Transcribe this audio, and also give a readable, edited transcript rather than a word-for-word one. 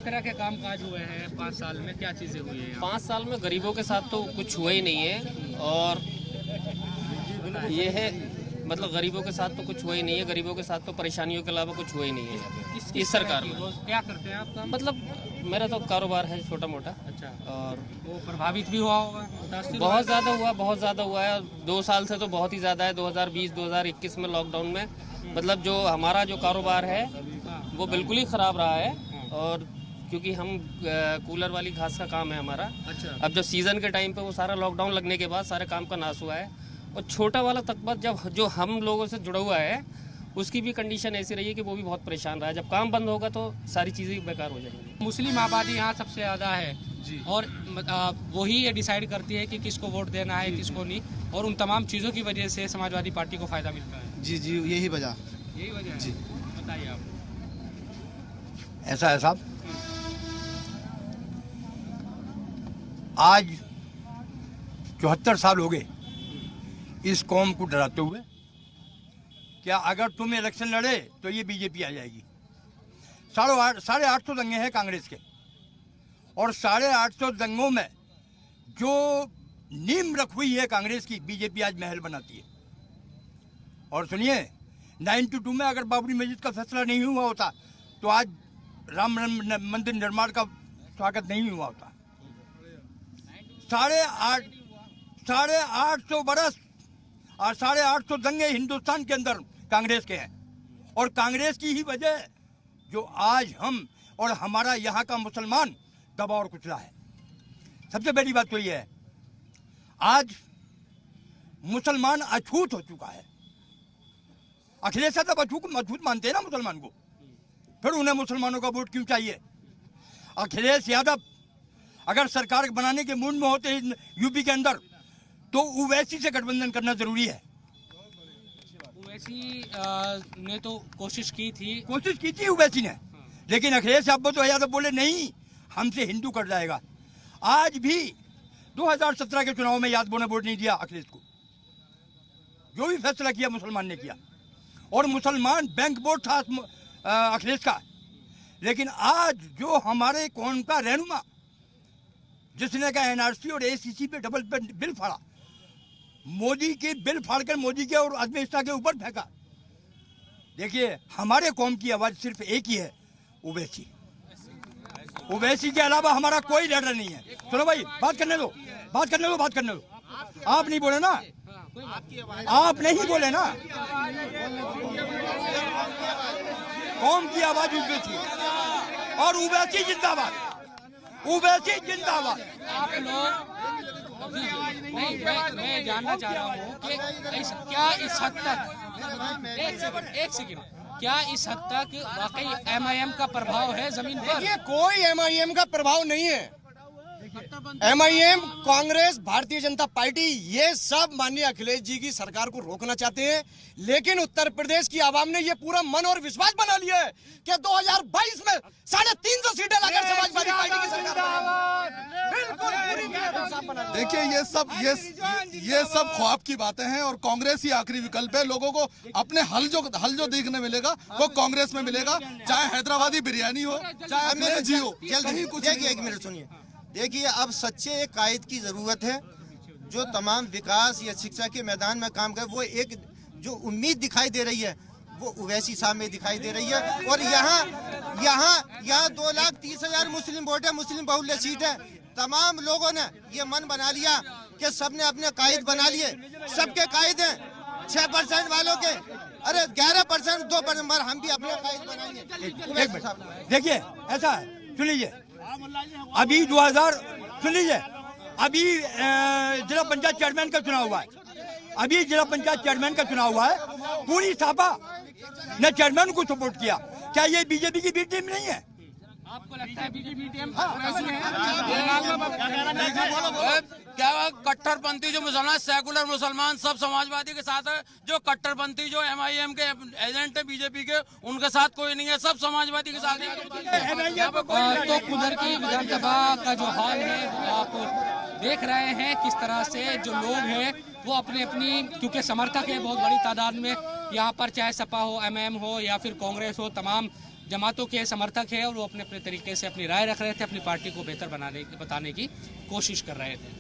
तरह के कामकाज हुए हैं 5 साल में, क्या चीजें हुई है? 5 साल में गरीबों के साथ तो कुछ हुआ ही नहीं है। और ये है मतलब गरीबों के साथ तो कुछ हुआ ही नहीं है। गरीबों के साथ तो परेशानियों के अलावा कुछ हुआ ही नहीं है इस सरकार में। क्या करते हैं आप? मतलब मेरा तो कारोबार है छोटा मोटा। अच्छा। और वो प्रभावित भी हुआ होगा? बहुत ज़्यादा हुआ है। 2 साल से तो बहुत ही ज़्यादा है। 2020-2021 में लॉकडाउन में मतलब जो हमारा जो कारोबार है वो बिल्कुल ही ख़राब रहा है। और क्योंकि हम कूलर वाली घास का काम है हमारा। अच्छा। अब जब सीज़न के टाइम पे वो सारा लॉकडाउन लगने के बाद सारे काम का नाश हुआ है। और छोटा वाला तबका जो हम लोगों से जुड़ा हुआ है उसकी भी कंडीशन ऐसी रही है कि वो भी बहुत परेशान रहा है। जब काम बंद होगा तो सारी चीज़ें बेकार हो जाएंगी। मुस्लिम आबादी यहाँ सबसे ज़्यादा है जी। और वही ये डिसाइड करती है कि किसको वोट देना है किसको नहीं, और उन तमाम चीज़ों की वजह से समाजवादी पार्टी को फ़ायदा मिलता है। जी जी, यही वजह है जी। बताइए आप। ऐसा है साहब, आज 74 साल हो गए इस कौम को डराते हुए। क्या अगर तुम इलेक्शन लड़े तो ये बीजेपी आ जाएगी। 850 दंगे हैं कांग्रेस के, और 850 दंगों में जो नींव रख हुई है कांग्रेस की, बीजेपी आज महल बनाती है। और सुनिए, 92 में अगर बाबरी मस्जिद का फैसला नहीं हुआ होता तो आज राम मंदिर निर्माण का स्वागत नहीं हुआ होता। 850 बरस और 850 दंगे हिंदुस्तान के अंदर कांग्रेस के हैं, और कांग्रेस की ही वजह जो आज हम और हमारा यहाँ का मुसलमान दबा और कुचला है। सबसे बड़ी बात तो ये है, आज मुसलमान अछूत हो चुका है। अखिलेश यादव अछूत मानते हैं ना मुसलमान को, फिर उन्हें मुसलमानों का वोट क्यों चाहिए? अखिलेश यादव अगर सरकार बनाने के मूड में होते हैं यूपी के अंदर तो ओवैसी से गठबंधन करना जरूरी है। ओवैसी ने तो कोशिश की थी ओवैसी ने, लेकिन अखिलेश यादव बोले नहीं, हमसे हिंदू कट जाएगा। आज भी 2017 के चुनाव में यादवों ने वोट नहीं दिया अखिलेश को। जो भी फैसला किया मुसलमान ने किया, और मुसलमान बैंक वोट था अखिलेश का। लेकिन आज जो हमारे कौम का रहनुमा जिसने का एनआरसी और एसीसी पे डबल बिल फाड़ा, मोदी के बिल फाड़कर मोदी के और आजमी शाह के ऊपर फेंका। देखिए, हमारे कौम की आवाज सिर्फ एक ही है, ओवैसी। ओवैसी के अलावा हमारा कोई लीडर नहीं है। चलो भाई, बात करने दो। आप नहीं बोले ना, आप नहीं बोले ना। कौम की आवाज ओवैसी, और ओवैसी जिंदाबाद। आप लोग नहीं, मैं जानना चाह रहा हूँ कि क्या इस हद तक एक सेकंड क्या इस हद तक वाकई MIM का प्रभाव है जमीन पर? ये कोई MIM का प्रभाव नहीं है। MIM, कांग्रेस, भारतीय जनता पार्टी, ये सब माननीय अखिलेश जी की सरकार को रोकना चाहते हैं। लेकिन उत्तर प्रदेश की आवाम ने ये पूरा मन और विश्वास बना लिया है कि 2022 में 350 सीटें लाकर समाजवादी पार्टी की सरकार बनेगी। देखिए, ये सब ख्वाब की बातें हैं, और कांग्रेस ही आखिरी विकल्प है। लोगों को अपने हल जो देखने मिलेगा वो कांग्रेस में मिलेगा, चाहे हैदराबादी बिरयानी हो, चाहे अंग्रेजी हो। जल्दी देखिए, 1 मिनट सुनिए। देखिए, अब सच्चे कायद की जरूरत है जो तमाम विकास या शिक्षा के मैदान में काम करे। वो एक जो उम्मीद दिखाई दे रही है वो ओवैसी साहब में दिखाई दे रही है। और यहाँ 2,30,000 मुस्लिम वोट है, मुस्लिम बहुल्य सीट है। तमाम लोगों ने ये मन बना लिया कि सबने अपने कायद बना लिए। सबके कायद हैं 6% वालों के, अरे 11%, 2%, हम भी अपने कायद बनाएंगे। देखिए, ऐसा है, सुन लीजिए, अभी जिला पंचायत चेयरमैन का चुनाव हुआ है। पूरी सपा ने चेयरमैन को सपोर्ट किया। क्या ये बीजेपी की बी टीम नहीं है? आपको लगता है बीजेपी टीम? क्या कट्टरपंथी जो मुसलमान, सेकुलर मुसलमान सब समाजवादी के साथ है। जो कट्टरपंथी जो MIM के एजेंट है बीजेपी के, उनके साथ कोई नहीं है, सब समाजवादी के साथ है। तो उधर की विधानसभा का जो हाल है आप देख रहे हैं, किस तरह से जो लोग हैं वो अपनी क्योंकि समर्थक है बहुत बड़ी तादाद में यहाँ पर, चाहे सपा हो, MIM हो या फिर कांग्रेस हो, तमाम जमातों के समर्थक है और वो अपने अपने तरीके से अपनी राय रख रहे थे, अपनी पार्टी को बेहतर बताने की कोशिश कर रहे थे।